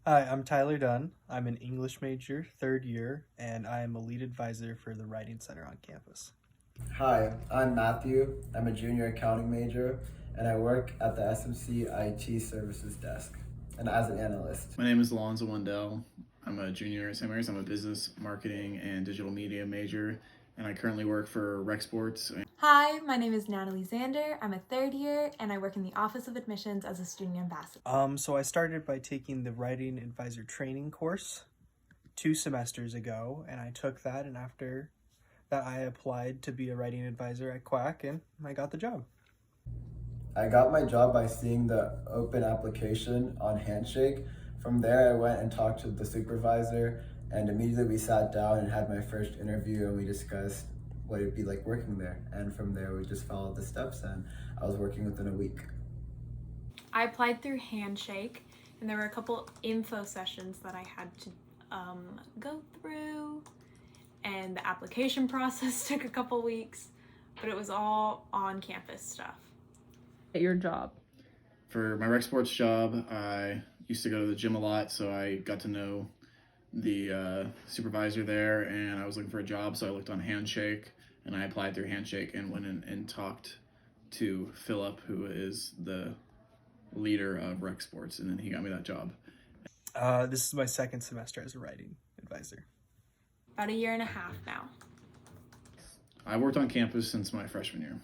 Hi, I'm Tyler Dunn. I'm an English major, third year, and I am a lead advisor for the Writing Center on campus. Hi, I'm Matthew. I'm a junior accounting major and I work at the SMC IT services desk and as an analyst. My name is Alonzo Wendell. I'm a junior at St. Mary's. I'm a business marketing and digital media major, and I currently work for Rec Sports. Hi, my name is Natalie Zander. I'm a third year and I work in the Office of Admissions as a student ambassador. So I started by taking the Writing Advisor training course 2 semesters ago, and I took that, and after that I applied to be a writing advisor at Quack, and I got the job. I got my job by seeing the open application on Handshake. From there, I went and talked to the supervisor, and immediately we sat down and had my first interview, and we discussed what it'd be like working there. And from there, we just followed the steps, and I was working within a week. I applied through Handshake, and there were a couple info sessions that I had to go through, and the application process took a couple weeks, but it was all on campus stuff. At your job? For my Rec Sports job, I used to go to the gym a lot, so I got to know the supervisor there, and I was looking for a job, so I looked on Handshake, and I applied through Handshake and went in and talked to Philip, who is the leader of Rec Sports, and then he got me that job. This is my second semester as a writing advisor. About a year and a half now. I worked on campus since my freshman year.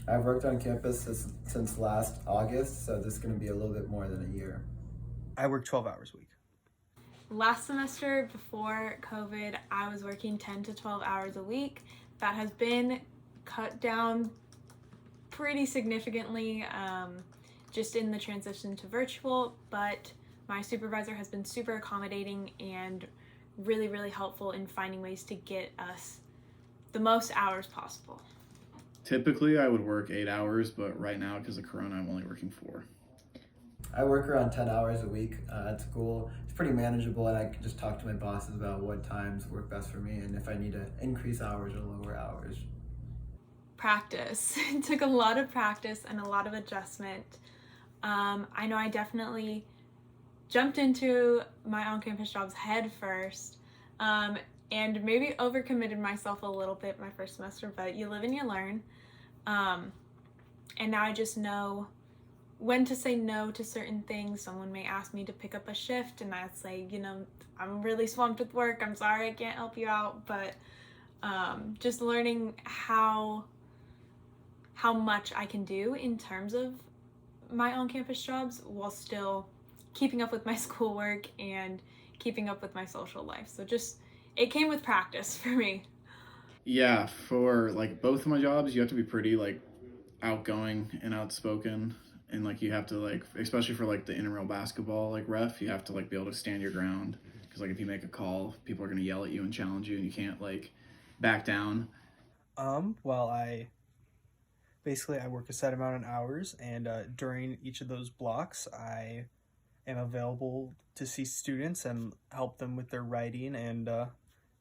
I've worked on campus since last August, so this is going to be a little bit more than a year. I work 12 hours a week. Last semester before COVID, I was working 10 to 12 hours a week. That has been cut down pretty significantly just in the transition to virtual, but my supervisor has been super accommodating and really helpful in finding ways to get us the most hours possible. Typically, I would work 8 hours, but right now, because of Corona, I'm only working 4. I work around 10 hours a week at school. It's pretty manageable, and I can just talk to my bosses about what times work best for me and if I need to increase hours or lower hours. Practice. It took a lot of practice and a lot of adjustment. I know I definitely jumped into my on-campus jobs head first and maybe overcommitted myself a little bit my first semester, but you live and you learn. And now I just know when to say no to certain things. Someone may ask me to pick up a shift and I'd say, I'm really swamped with work. I'm sorry I can't help you out. But just learning how much I can do in terms of my on-campus jobs while still keeping up with my schoolwork and keeping up with my social life. So it came with practice for me. Yeah, for like both of my jobs, you have to be pretty like outgoing and outspoken, and like you have to like, especially for like the intramural basketball like ref, you have to like be able to stand your ground, because like if you make a call, people are gonna yell at you and challenge you, and you can't like back down. Well, I work a set amount of hours, and during each of those blocks, I am available to see students and help them with their writing and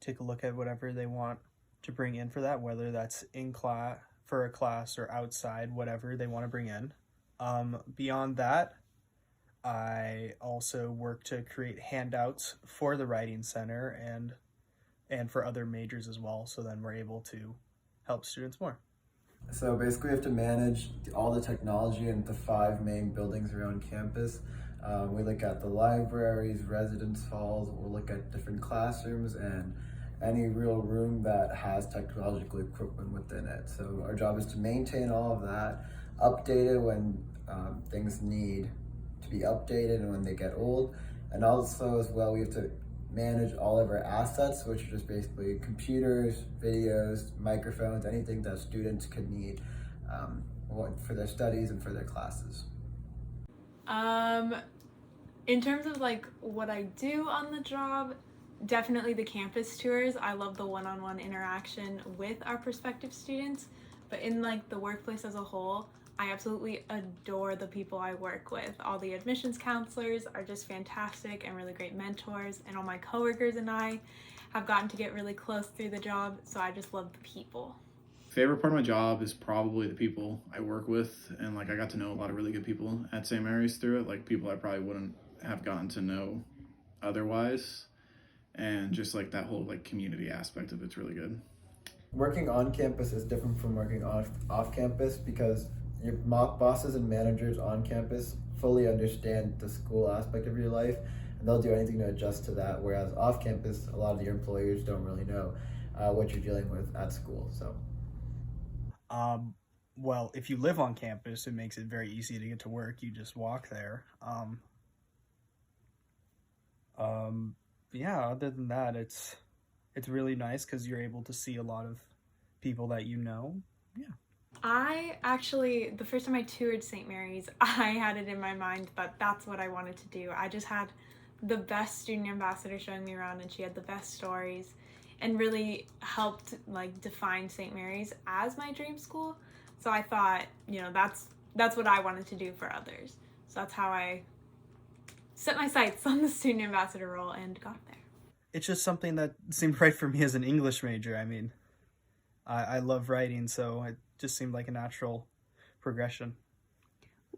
take a look at whatever they want to bring in for that, whether that's in class for a class or outside, whatever they want to bring in. Beyond that, I also work to create handouts for the Writing Center and for other majors as well, so then we're able to help students more. So basically, we have to manage all the technology in the 5 main buildings around campus. We look at the libraries, residence halls, we'll look at different classrooms and any real room that has technological equipment within it. So our job is to maintain all of that, update it when things need to be updated and when they get old. And also as well, we have to manage all of our assets, which are just basically computers, videos, microphones, anything that students could need for their studies and for their classes. In terms of like what I do on the job, definitely the campus tours. I love the one-on-one interaction with our prospective students, but in like the workplace as a whole, I absolutely adore the people I work with. All the admissions counselors are just fantastic and really great mentors, and all my coworkers and I have gotten to get really close through the job, so I just love the people. Favorite part of my job is probably the people I work with, and like I got to know a lot of really good people at St. Mary's through it, like people I probably wouldn't have gotten to know otherwise, and just like that whole like community aspect of it's really good. Working on campus is different from working off campus because your bosses and managers on campus fully understand the school aspect of your life, and they'll do anything to adjust to that. Whereas off campus, a lot of your employers don't really know what you're dealing with at school. So, Well, if you live on campus, it makes it very easy to get to work. You just walk there. Yeah, other than that, it's really nice because you're able to see a lot of people that you know. Yeah. I actually, the first time I toured St. Mary's, I had it in my mind that that's what I wanted to do. I just had the best student ambassador showing me around, and she had the best stories and really helped like define St. Mary's as my dream school. So I thought, that's what I wanted to do for others. So that's how I set my sights on the student ambassador role and got there. It's just something that seemed right for me as an English major. I mean, I love writing, so it just seemed like a natural progression.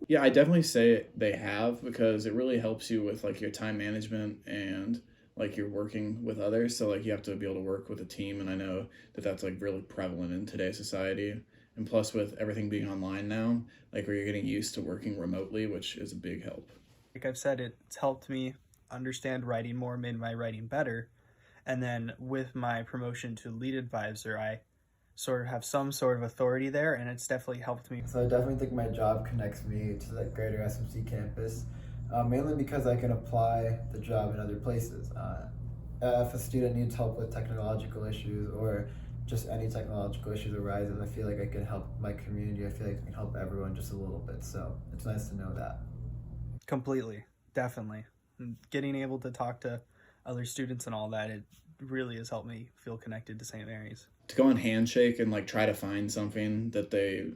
Yeah, I definitely say they have, because it really helps you with like your time management and like you're working with others. So like you have to be able to work with a team, and I know that that's like really prevalent in today's society. And plus with everything being online now, like where you're getting used to working remotely, which is a big help. Like I've said, it's helped me understand writing more, made my writing better. And then with my promotion to lead advisor, I sort of have some sort of authority there, and it's definitely helped me. so I definitely think my job connects me to the greater SMC campus, mainly because I can apply the job in other places. If a student needs help with technological issues or just any technological issues arises, I feel like I can help my community. I feel like I can help everyone just a little bit. So it's nice to know that. Completely, definitely. And getting able to talk to other students and all that, it really has helped me feel connected to St. Mary's. To go on Handshake and like try to find something that they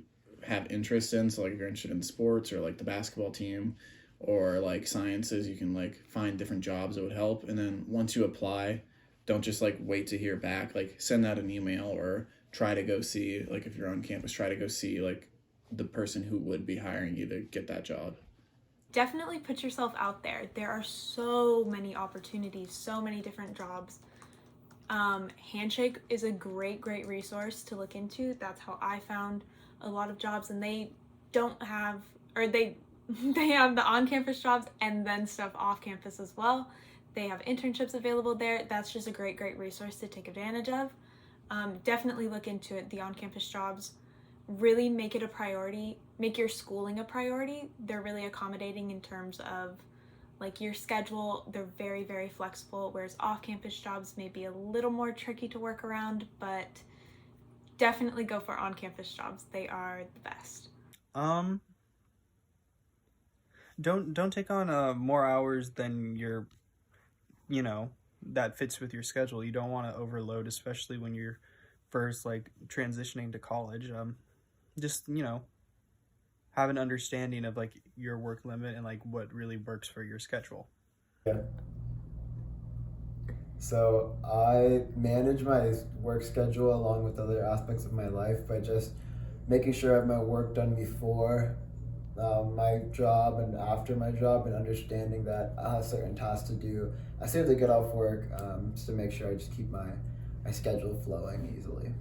have interest in. So like if you're interested in sports or like the basketball team or like sciences, you can like find different jobs that would help. And then once you apply, don't just like wait to hear back. Like send out an email or try to go see, like if you're on campus, try to go see like the person who would be hiring you to get that job. Definitely put yourself out there. There are so many opportunities, so many different jobs. Handshake is a great resource to look into. That's how I found a lot of jobs, and they don't have, or they have the on-campus jobs and then stuff off campus as well. They have internships available there. That's just a great resource to take advantage of. Definitely look into it. The on-campus jobs, really make it a priority. Make your schooling a priority. They're really accommodating in terms of like your schedule. They're very flexible, whereas off-campus jobs may be a little more tricky to work around, but definitely go for on-campus jobs. They are the best. Don't take on more hours than you're, that fits with your schedule. You don't want to overload, especially when you're first like transitioning to college. Just have an understanding of like your work limit and like what really works for your schedule. Yeah. So I manage my work schedule along with other aspects of my life by just making sure I have my work done before my job and after my job, and understanding that I have certain tasks to do as soon as I get off work, just to make sure I just keep my schedule flowing easily.